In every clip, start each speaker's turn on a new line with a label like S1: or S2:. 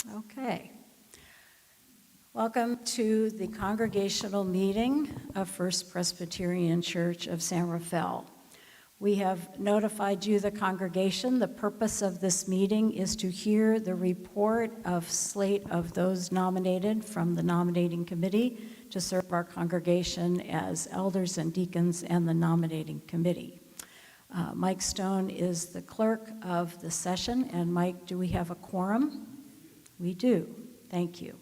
S1: Okay. Welcome to the Congregational meeting of First Presbyterian Church of San Rafael. We have notified you, the congregation. The purpose of this meeting is to hear the report of slate of those nominated from the nominating committee to serve our congregation as elders and deacons and the nominating committee. Mike Stone is the clerk of the session. And Mike, do we have a quorum? We do. Thank you.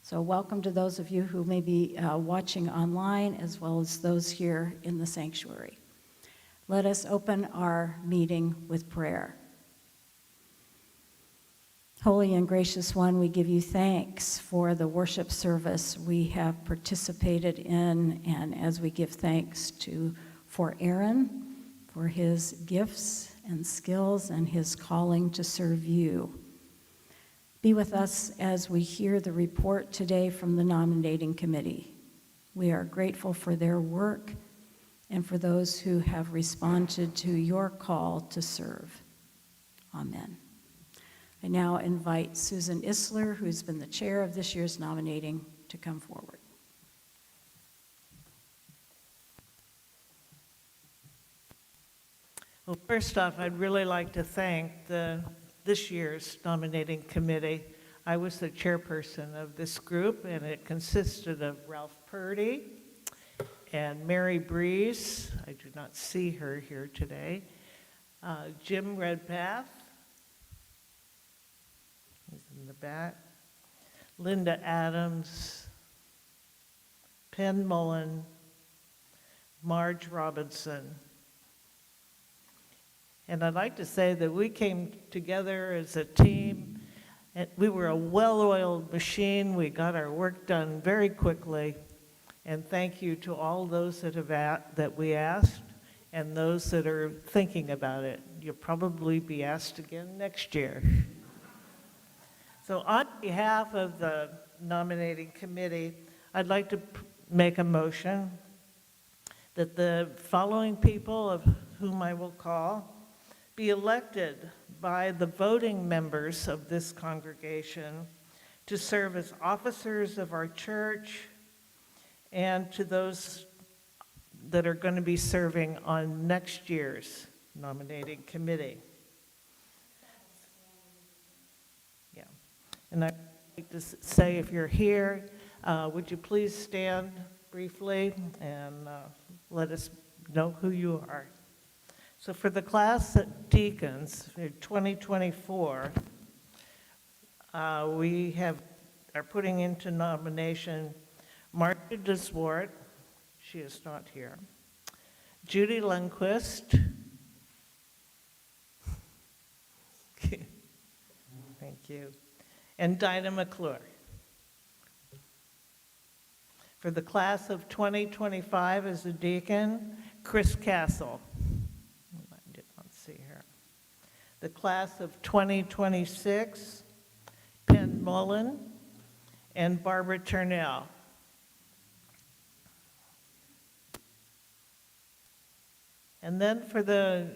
S1: So welcome to those of you who may be watching online, as well as those here in the sanctuary. Let us open our meeting with prayer. Holy and gracious one, we give you thanks for the worship service we have participated in, and as we give thanks for Aaron, for his gifts and skills and his calling to serve you. Be with us as we hear the report today from the nominating committee. We are grateful for their work and for those who have responded to your call to serve. Amen. I now invite Susan Isler, who's been the chair of this year's nominating, to come forward.
S2: Well, first off, I'd really like to thank this year's nominating committee. I was the chairperson of this group, and it consisted of Ralph Purdy and Mary Breeze. I do not see her here today. Jim Redpath, he's in the back. Linda Adams, Penn Mullen, Marge Robinson. And I'd like to say that we came together as a team, and we were a well-oiled machine. We got our work done very quickly. And thank you to all those that we asked and those that are thinking about it. You'll probably be asked again next year. So on behalf of the nominating committee, I'd like to make a motion that the following people, of whom I will call, be elected by the voting members of this congregation to serve as officers of our church, and to those that are going to be serving on next year's nominating committee. Yeah. And I'd like to say, if you're here, would you please stand briefly and let us know who you are. So for the class of deacons for 2024, we are putting into nomination Martha DeSwart, she is not here. Judy Lundquist. Thank you. And Dinah McClure. For the class of 2025 as a deacon, Chris Castle. I did not see her. The class of 2026, Penn Mullen and Barbara Turnell. And then for the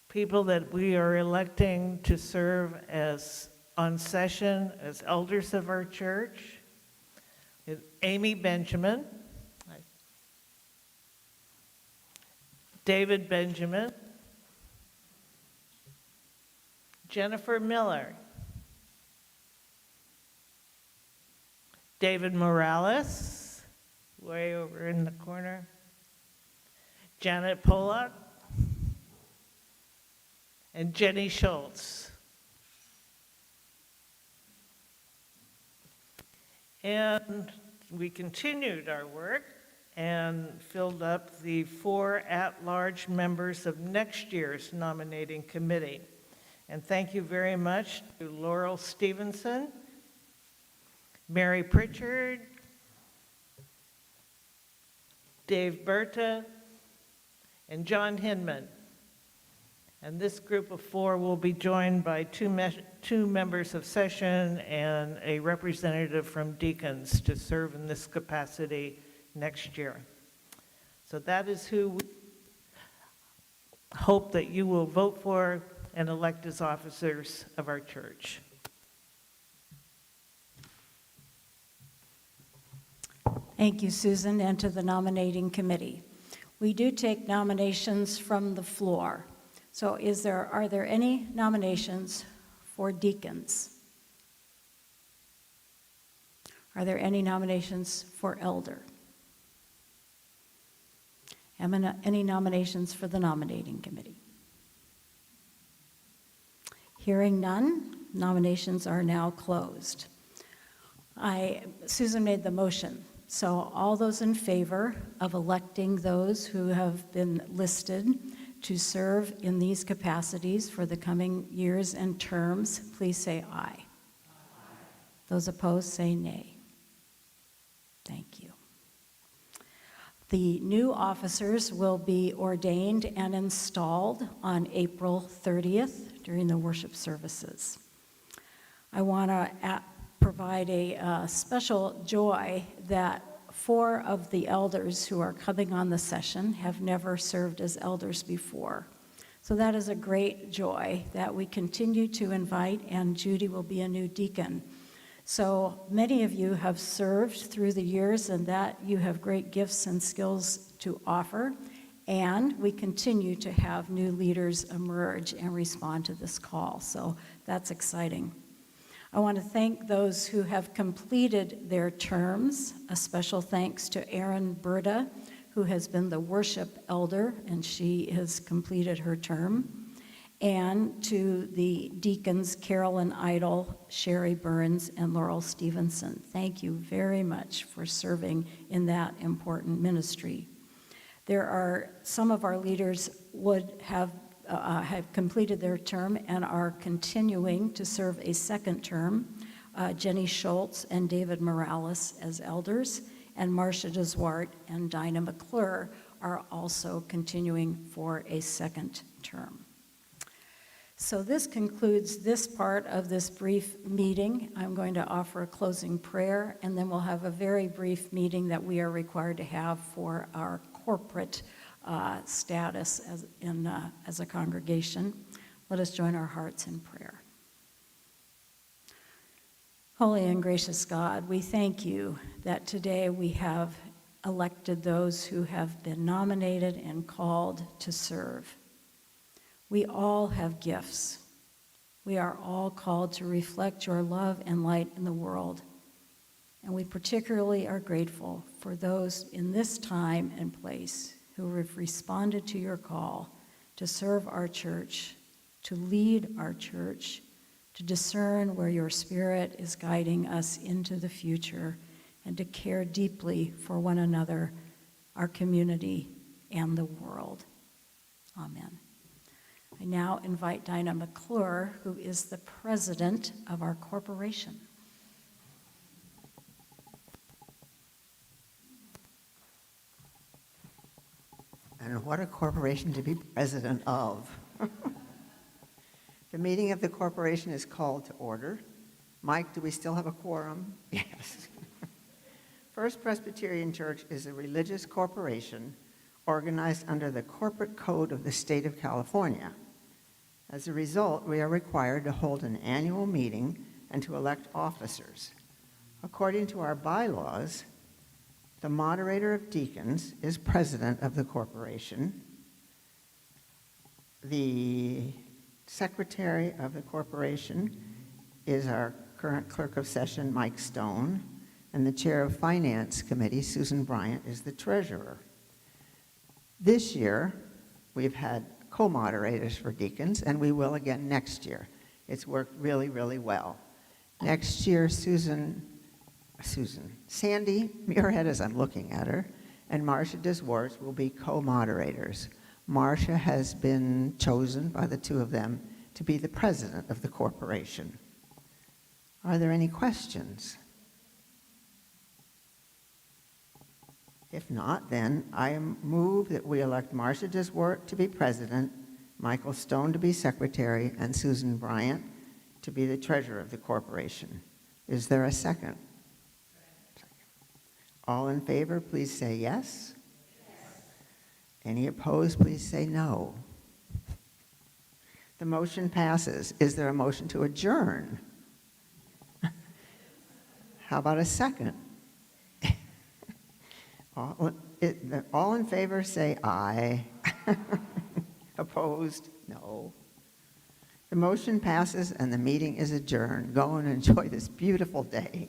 S2: people that we are electing to serve as on session as elders of our church, Amy Benjamin, David Benjamin, Jennifer Miller, David Morales, way over in the corner, Janet Pollock, and Jenny Schultz. And we continued our work and filled up the 4 at-large members of next year's nominating committee. And thank you very much to Laurel Stevenson, Mary Pritchard, Dave Berta, and John Hinman. And this group of 4 will be joined by two members of session and a representative from Deacons to serve in this capacity next year. So that is who we hope that you will vote for and elect as officers of our church.
S1: Thank you, Susan, and to the nominating committee. We do take nominations from the floor. So are there any nominations for deacons? Are there any nominations for elder? Any nominations for the nominating committee? Hearing none, nominations are now closed. Susan made the motion. So all those in favor of electing those who have been listed to serve in these capacities for the coming years and terms, please say aye. Aye. Those opposed say nay. Thank you. The new officers will be ordained and installed on April 30th during the worship services. I want to provide a special joy that 4 of the elders who are coming on the session have never served as elders before. So that is a great joy that we continue to invite, and Judy will be a new deacon. So many of you have served through the years, and that you have great gifts and skills to offer, and we continue to have new leaders emerge and respond to this call. So that's exciting. I want to thank those who have completed their terms. A special thanks to Erin Berta, who has been the worship elder, and she has completed her term. And to the deacons, Carolyn Idle, Sherry Burns, and Laurel Stevenson. Thank you very much for serving in that important ministry. Some of our leaders would have completed their term and are continuing to serve a second term. Jenny Schultz and David Morales as elders, and Marcia DeSwart and Dinah McClure are also continuing for a second term. So this concludes this part of this brief meeting. I'm going to offer a closing prayer, and then we'll have a very brief meeting that we are required to have for our corporate status as a congregation. Let us join our hearts in prayer. Holy and gracious God, we thank you that today we have elected those who have been nominated and called to serve. We all have gifts. We are all called to reflect your love and light in the world. And we particularly are grateful for those in this time and place who have responded to your call to serve our church, to lead our church, to discern where your Spirit is guiding us into the future, and to care deeply for one another, our community, and the world. Amen. I now invite Dinah McClure, who is the president of our corporation.
S3: And what a corporation to be president of. The meeting of the corporation is called to order. Mike, do we still have a quorum? Yes. First Presbyterian Church is a religious corporation organized under the corporate code of the state of California. As a result, we are required to hold an annual meeting and to elect officers. According to our bylaws, the moderator of deacons is president of the corporation. The secretary of the corporation is our current clerk of session, Mike Stone, and the chair of finance committee, Susan Bryant, is the treasurer. This year, we've had co-moderators for deacons, and we will again next year. It's worked really, really well. Next year, Sandy Muirhead, as I'm looking at her, and Marcia DeSwart will be co-moderators. Marcia has been chosen by the two of them to be the president of the corporation. Are there any questions? If not, then I move that we elect Marcia DeSwart to be president, Michael Stone to be secretary, and Susan Bryant to be the treasurer of the corporation. Is there a second? All in favor, please say yes. Yes. Any opposed, please say no. The motion passes. Is there a motion to adjourn? How about a second? All in favor, say aye. Opposed? No. The motion passes and the meeting is adjourned. Go and enjoy this beautiful day.